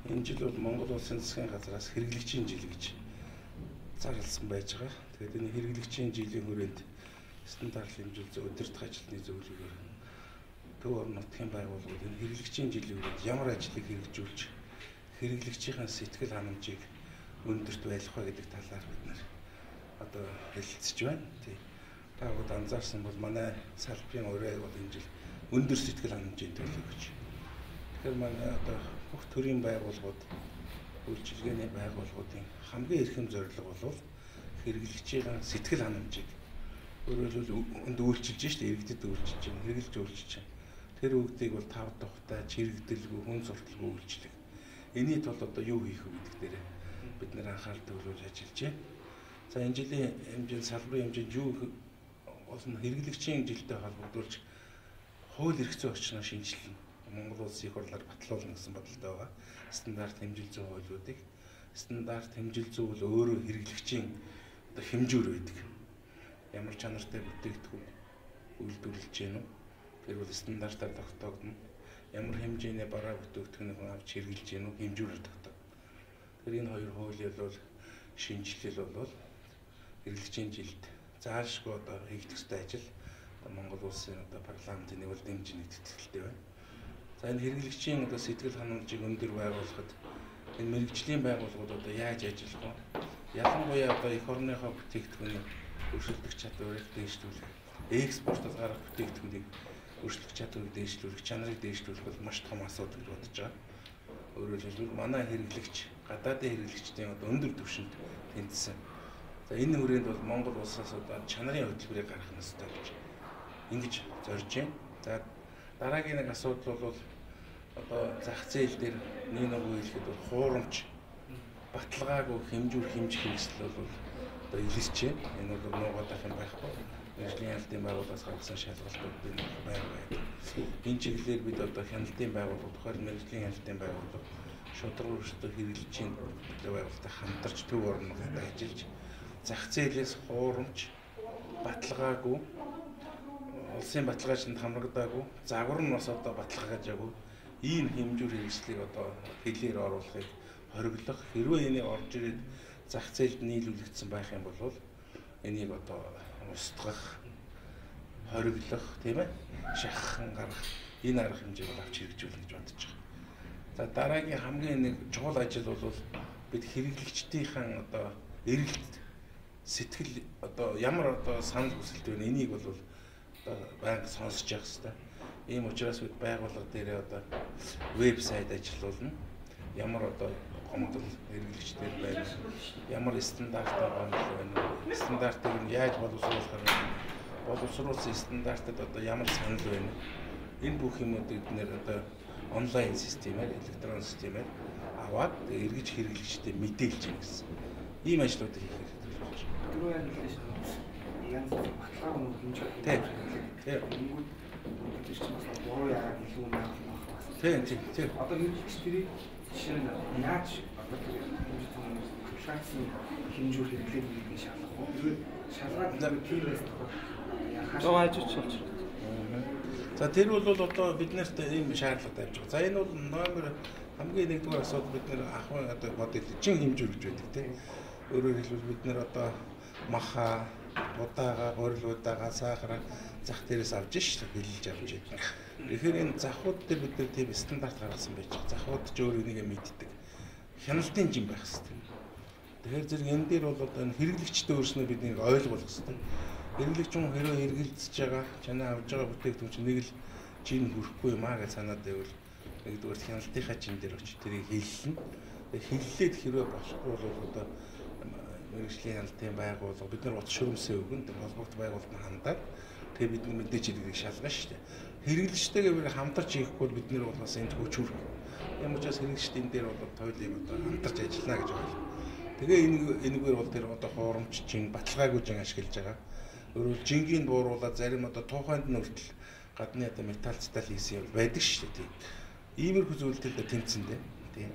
Энэ жил бол Монгол Улсын засгийн газраас хэрэглэгчийн жил гэж зарласан байж байгаа. Тэгээд энэ хэрэглэгчийн жилийн хүрээнд стандарт хэмжүүлэлт удирдах ажилтны зөвлөгөөр төв орон нутгийн байгууллагууд энэ хэрэглэгчийн жилийн хүрээнд ямар ажлыг хэрэгжүүлж хэрэглэгчийн сэтгэл ханамжийг өндөрт байлгах вэ гэдэг талаар бид нэр одоо хэлэлцэж байна. Та бүгд анзаарсан бол манай салбарын урайг бол энэ жил өндөр сэтгэл ханамжийн төлөв гэж. Тэгэхээр манай одоо бүх төрлийн байгууллагууд, үйлчилгээний байгууллагуудын хамгийн эрхэм зорилго бол хэрэглэгчийн сэтгэл ханамжийг өөрөөр хэлбэл үйлчилж штэ, иргэдэд үйлчилж байна, хэрэглэж үйлчилж байна. Тэр үгдийг бол тав тухтай, чирэгдэлгүй, хүн сурталгүй үйлчлэг. Энийний тулд одоо юу хийх вэ гэдэг дээр бид нэр анхаарал төвлөрүүлж ажиллаж байна. За энэ жилийн хэмжээнд салбарын хэмжээнд юу болно хэрэглэгчийн жилтэй холбогдуулж хууль эрх зүйн орчноо шинжилнэ. Монгол Улсын их хурлаар батлуулна гэсэн бодолтой байгаа. Стандарт хэмжил зүйн хуулиудыг стандарт хэмжил зүй бол өөрөө хэрэглэгчийн одоо хэмжүүр байдаг. Ямар чанартай бүтээгдэхүүн үйлдвэрлэж гэнэ үү? Тэр бол стандартаар тогтоогдно. Ямар хэмжээний бараа бүтээгдэхүүнийг авч хэрэглэж гэнэ үү? Хэмжүүрээр тогтоогдно. Тэр энэ хоёр хуулийг бол шинжилэл бол хэрэглэгчийн жилд заашгүй одоо хийгдэх ёстой ажил. Монгол Улсын одоо парламентын нэг бол дэмжиний тэтгэлтэй байна. За энэ хэрэглэгчийн одоо сэтгэл ханамжийг өндөр байгуулахад энэ мэрэгжлийн байгууллагууд одоо яаж ажиллах вэ? Ялангуяа одоо эх орныхоо бүтээгдэхүүнийг өршөлдөх чадварыг дээшлүүлэх, экспортод гарах бүтээгдэхүүнийг өршөлдөх чадварыг дээшлүүлэх, чанарыг дээшлүүлэх бол маш том асуудал гэж бодож байгаа. Өөрөөр хэлбэл манай хэрэглэгч, гадаадын хэрэглэгчдийн одоо өндөр түвшинд тэнцсэн. За энэ хүрээнд бол Монгол улсаас одоо чанарын хөтөлбөрийг гаргах нь ёстой гэж ингэж зорж байна. За дараагийн нэг асуудал бол одоо зах зээл дээр нэг хэлэхэд бол хуурамч баталгаагүй хэмжүүр хэмжих хэрэгсэл бол одоо илэрч байна. Энэ бол нуугадах юм байхгүй. Мэргэжлийн хяналтын байгууллагаас гаргасан шалгалтууд байна. Энэ чиглэлээр бид одоо хяналтын байгууллага, тухайн мэргэжлийн хяналтын байгууллага шударга өрсөлдөө хэрэглэгчийн байгууллагатай хамтарч төв орон нутгад ажиллаж зах зээлээс хуурамч баталгаагүй улсын баталгаажинд хамрагдаагүй загвар нь бас одоо баталгаажаагүй ийм хэмжүүр хэрэгслийг одоо хэлээр оруулахыг хориглох хэрвээ энийг орж ирээд зах зээлд нийлүүлэгдсэн байх юм бол энийг одоо устгах, хориглох, тийм ээ, шахах гарах энэ арга хэмжээг авч хэрэгжүүлнэ гэж бодож байгаа. За дараагийн хамгийн нэг чухал ажил бол бид хэрэглэгчдийн одоо эргэлт сэтгэл одоо ямар одоо санал хүсэлт вэ? Энийг бол одоо банк сонсож явах хэрэгтэй. Ийм учраас бид байгууллага дээр одоо вебсайт ажиллуулна. Ямар одоо гомдол хэрэглэгчдэр байна. Ямар стандартаар гомдол байна. Стандартыг нь яаж боловсруулах вэ? Боловсруулсан стандартад одоо ямар санал байна. Энэ бүх юмуудыг бид нэр одоо онлайн системээр, электронны системээр аваад эргэж хэрэглэгчдэд мэдээлж гэнэ гэсэн. Ийм ажлуудыг хийх хэрэгтэй болж байна. Түрүү яг хэлсэн янз бүрийн баталгаа мөн хэмжээ. Тийм. Тэнгүүд бид чинь бас буруу яагаад илүү наах бас. Тийм. Одоо хэрэглэгчдэрийг жишээ нь яаж одоо хэмжээ хэмжүүр хэрэглэх гэдгийг шалгах уу? Тэрээр шалгаад тиймээс зов ажиж болж байна. За тэр бол одоо бид нарт ийм шаардлага тавьж байгаа. За энэ бол номер хамгийн нэгдүгээр асуудал бид нэр ахын одоо бодлогын хэмжүүр гэж байдаг тийм. Өөрөөр хэлбэл бид нэр одоо маха, удаага, орилуудаага, сахара зах дээрээс авч шүү дээ хэлж авч байдаг. Тэгэхээр энэ захууд дээр бид нэр тийм стандарт гаргасан байж байгаа. Захууд ч өөр энийг мэддэг. Хяналтын жим байх хэрэгтэй. Тэгэхээр зэрэг энэ дээр бол одоо хэрэглэгчтэй өөрснөө бид нэг ойлгох хэрэгтэй. Хэрэглэгч хүн хэрвээ хэрэгэлцэж байгаа, чанаа авж байгаа бүтээгдэхүүн чинь нэг л жин хүрхгүй юм аа гэж санаад байвал нэгдүгээр хяналтынхаа жин дээр очиж тэрийг хэллэн. Хэллээд хэрвээ болохгүй бол одоо мэргэжлийн хяналтын байгууллага бид нар утас шүрмсээ өгөн тэр холбогдох байгууллагад хандаад тэгээ бидний мэдээж иргэдэг шалгана шүү дээ. Хэрэглэгчтэйгээ хамтарч хийхгүй бол бид нэр болохоос энд хүч хүрэх. Ямар ч бас хэрэглэгчдийн дээр бол тойлыг одоо хамтарч ажиллана гэж байна. Тэгээ энэгээр бол тэр одоо хуурамч чин баталгаагүй жин ашиглаж байгаа. Өөрөөр жингийн бууруулаад зарим одоо тухайд нь хүртэл гадны одоо металл цэцэл хийсэн юм байдаг шүү дээ. Иймэрхүү зүйлтэй тэнцэн дээ. Тийм.